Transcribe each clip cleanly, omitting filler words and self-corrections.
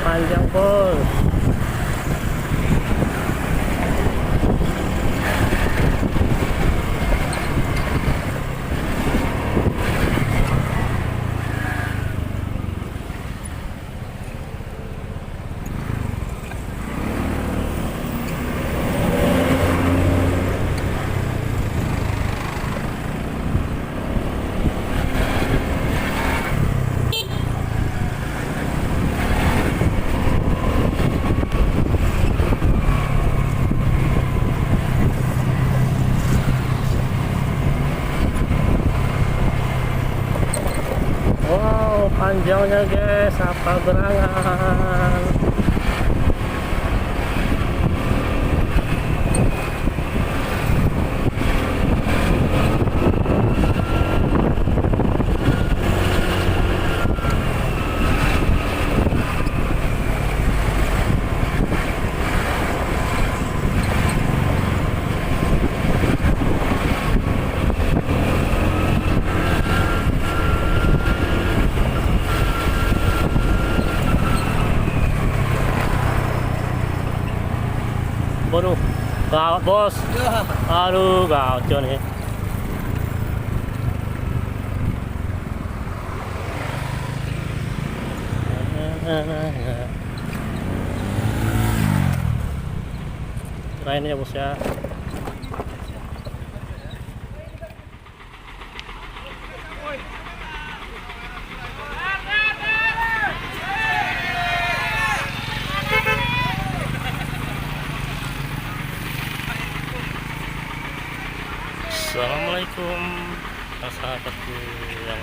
panjang bos. Wow, panjangnya guys, apa gerangan. Waduh, gawat bos. Aduh, gawat nih. Keren ya bos ya. Assalamualaikum sahabatku yang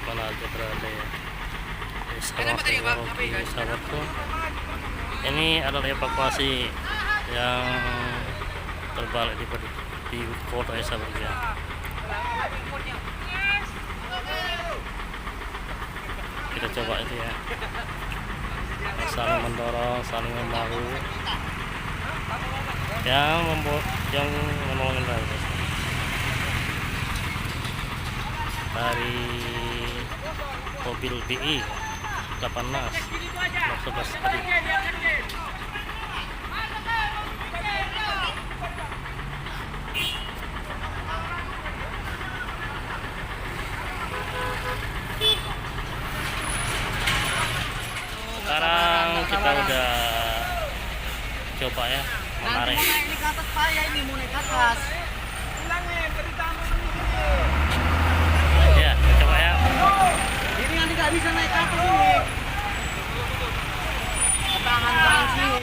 mana aja berada ya. Assalamualaikum sahabatku. Ini adalah evakuasi yang terbalik di kota ya sahabat ya. Kita coba itu ya, saling mendorong, saling membahu, yang menolongin dari mobil BI 18 11 tadi. Sekarang kita udah coba ya menarik. Ini ke atas saya, ini mau naik ke atas. Ya, coba ya. Ini yang tidak bisa naik ke atas ini. Tahan sini.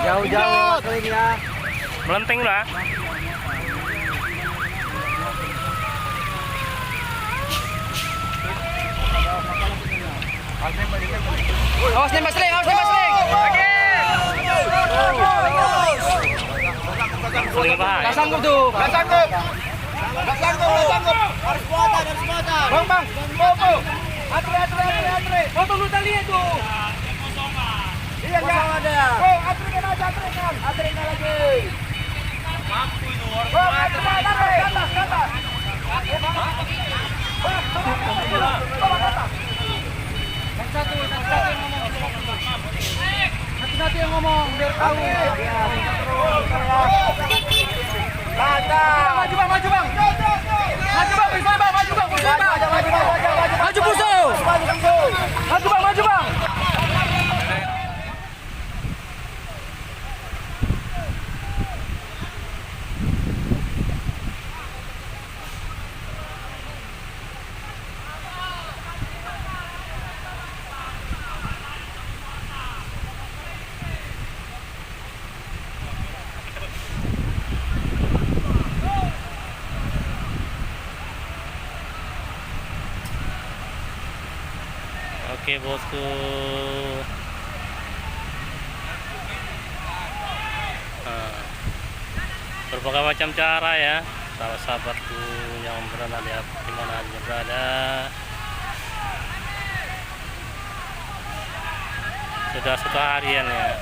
Jauh-jauh ya. Melenting lah. Awas nembak seling, awas nembak seling. Oke. Seling bahaya. Gak sanggup tuh. Gak sanggup. Harus buatan, harus buatan. Bang. Bobo. Atre. Foto lu tadi itu. Iya, Kosong ada. Oh, atrikan aja, atrikan. Atrikan lagi. Mampu itu harus ke atas. Satu yang ngomong biar tahu. Maju bang. Maju bang, bisa bang, maju bang, pusing bang. Maju pusuh. Maju bang. Oke bosku. Nah, berbagai macam cara ya sahabat-sahabatku yang berada di mana aja berada. Sudah 1 harian ya